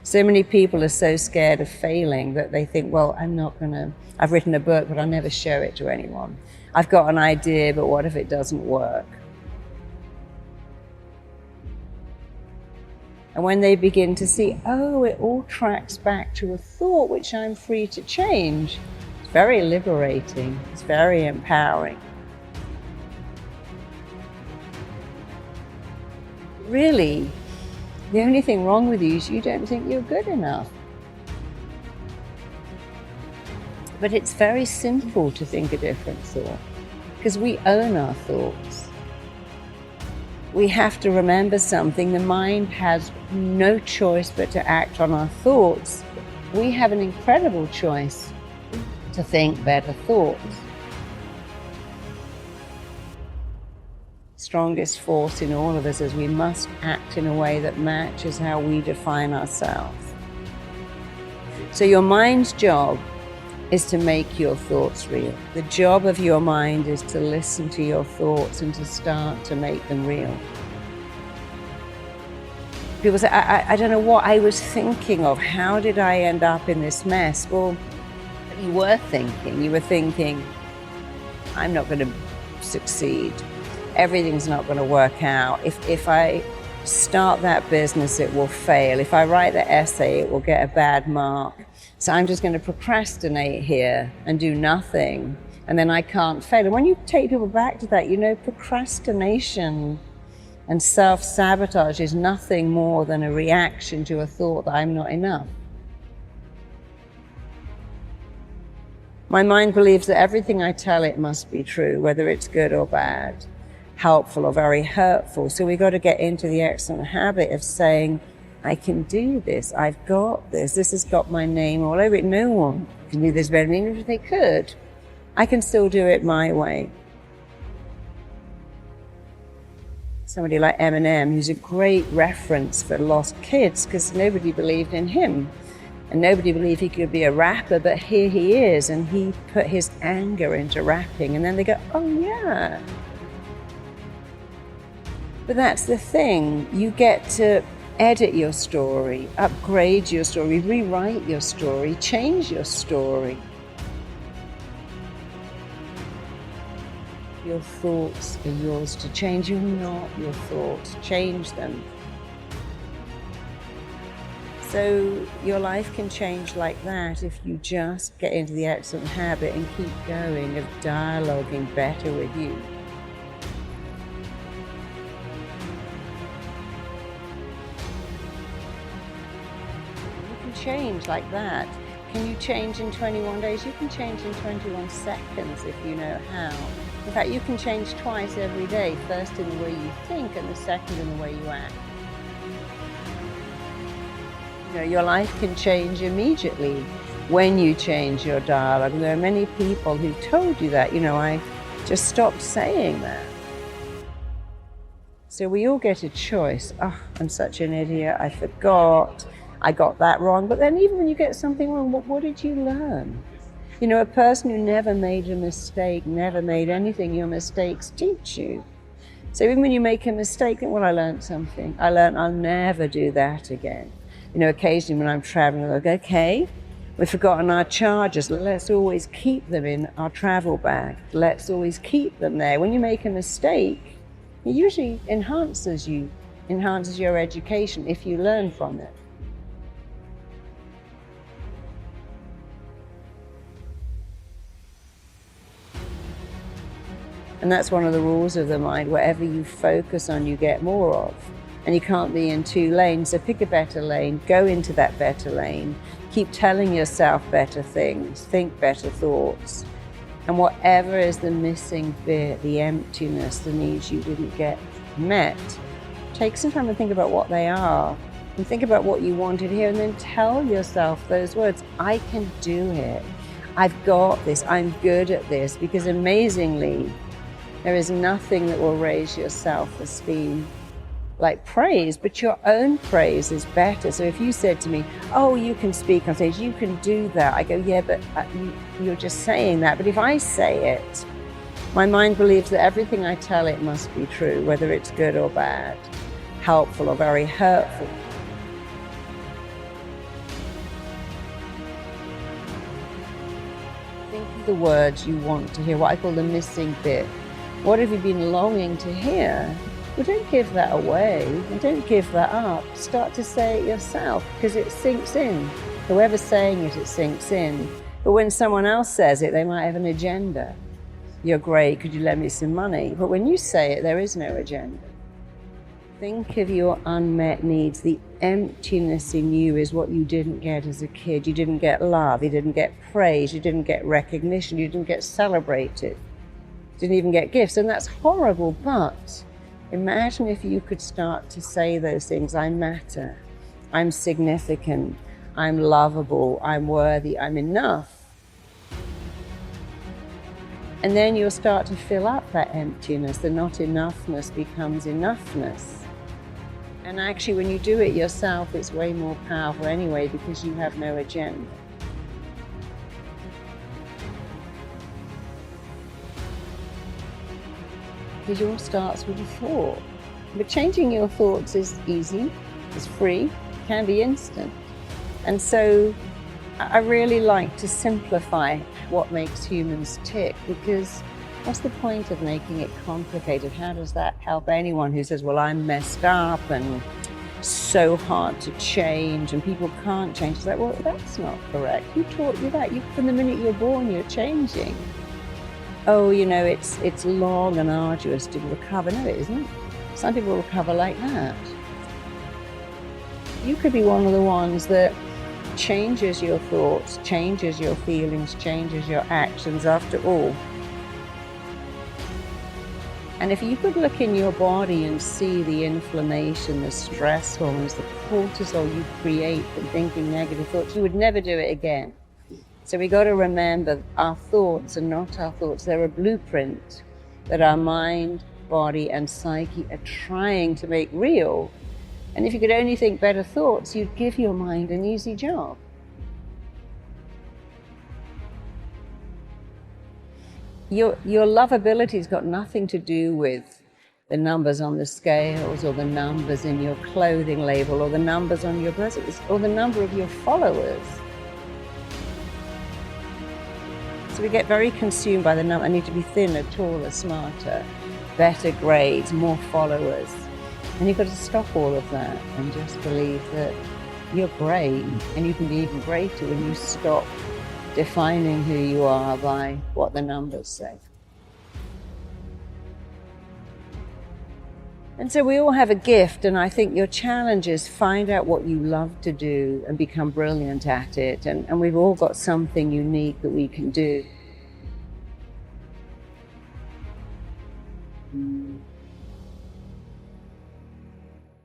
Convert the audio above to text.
So many people are so scared of failing that they think, well, I've written a book, but I'll never show it to anyone. I've got an idea, but what if it doesn't work? And when they begin to see, oh, it all tracks back to a thought which I'm free to change, it's very liberating, it's very empowering. Really, the only thing wrong with you is you don't think you're good enough. But it's very simple to think a different thought, because we own our thoughts. We have to remember something. The mind has no choice but to act on our thoughts. We have an incredible choice to think better thoughts. Strongest force in all of us is we must act in a way that matches how we define ourselves. So your mind's job is to make your thoughts real. The job of your mind is to listen to your thoughts and to start to make them real. People say, I don't know what I was thinking of. How did I end up in this mess? Well, you were thinking, I'm not going to succeed. Everything's not going to work out. If I start that business, it will fail. If I write the essay, it will get a bad mark. So I'm just going to procrastinate here and do nothing, and then I can't fail. And when you take people back to that, procrastination and self-sabotage is nothing more than a reaction to a thought that I'm not enough. My mind believes that everything I tell it must be true, whether it's good or bad, helpful or very hurtful. So we've got to get into the excellent habit of saying, I can do this, I've got this has got my name all over it. No one can do this better than me. If they could, I can still do it my way. Somebody like Eminem, who's a great reference for lost kids, because nobody believed in him. And nobody believed he could be a rapper, but here he is, and he put his anger into rapping, and then they go, oh yeah. But that's the thing, you get to edit your story, upgrade your story, rewrite your story, change your story. Your thoughts are yours to change. You're not your thoughts. Change them. So your life can change like that if you just get into the excellent habit and keep going of dialoguing better with you. Change like that. Can you change in 21 days? You can change in 21 seconds if you know how. In fact, you can change twice every day, first in the way you think and the second in the way you act. Your life can change immediately when you change your dialogue. And there are many people who told you that. I just stopped saying that. So we all get a choice. Oh, I'm such an idiot, I forgot. I got that wrong. But then even when you get something wrong, what did you learn? A person who never made a mistake, never made anything, your mistakes teach you. So even when you make a mistake, think, well, I learned something. I learned I'll never do that again. Occasionally when I'm traveling, I go, okay, we've forgotten our chargers. Let's always keep them in our travel bag. Let's always keep them there. When you make a mistake, it usually enhances your education if you learn from it. And that's one of the rules of the mind. Whatever you focus on, you get more of. And you can't be in two lanes, so pick a better lane, go into that better lane, keep telling yourself better things, think better thoughts. And whatever is the missing bit, the emptiness, the needs you didn't get met, take some time to think about what they are, and think about what you wanted here, and then tell yourself those words. I can do it. I've got this. I'm good at this. Because amazingly, there is nothing that will raise your self-esteem like praise, but your own praise is better. So if you said to me, oh, you can speak on stage, you can do that. I go, yeah, but you're just saying that. But if I say it, my mind believes that everything I tell it must be true, whether it's good or bad, helpful or very hurtful. the words you want to hear, what I call the missing bit. What have you been longing to hear? Well, don't give that away and don't give that up. Start to say it yourself because it sinks in. Whoever's saying it, it sinks in. But when someone else says it, they might have an agenda. You're great, could you lend me some money? But when you say it, there is no agenda. Think of your unmet needs. The emptiness in you is what you didn't get as a kid. You didn't get love, you didn't get praise, you didn't get recognition, you didn't get celebrated, you didn't even get gifts. And that's horrible, but imagine if you could start to say those things. I matter, I'm significant, I'm lovable, I'm worthy, I'm enough. And then you'll start to fill up that emptiness. The not enoughness becomes enoughness. And actually, when you do it yourself, it's way more powerful anyway because you have no agenda. Because it all starts with a thought. But changing your thoughts is easy, it's free, can be instant. And so I really like to simplify what makes humans tick, because what's the point of making it complicated? How does that help anyone who says, well, I'm messed up and so hard to change and people can't change? It's like, well, that's not correct. Who taught you that? From the minute you're born, you're changing. Oh, you know, it's long and arduous to recover. No, it isn't. Some people recover like that. You could be one of the ones that changes your thoughts, changes your feelings, changes your actions after all. And if you could look in your body and see the inflammation, the stress hormones, the cortisol you create from thinking negative thoughts, you would never do it again. So we got to remember our thoughts are not our thoughts. They're a blueprint that our mind, body, and psyche are trying to make real. And if you could only think better thoughts, you'd give your mind an easy job. Your lovability's got nothing to do with the numbers on the scales or the numbers in your clothing label or the numbers on your bracelets or the number of your followers. So we get very consumed by the number. I need to be thinner, taller, smarter, better grades, more followers. And you've got to stop all of that and just believe that you're great, and you can be even greater when you stop defining who you are by what the numbers say. And so we all have a gift, and I think your challenge is find out what you love to do and become brilliant at it. And we've all got something unique that we can do.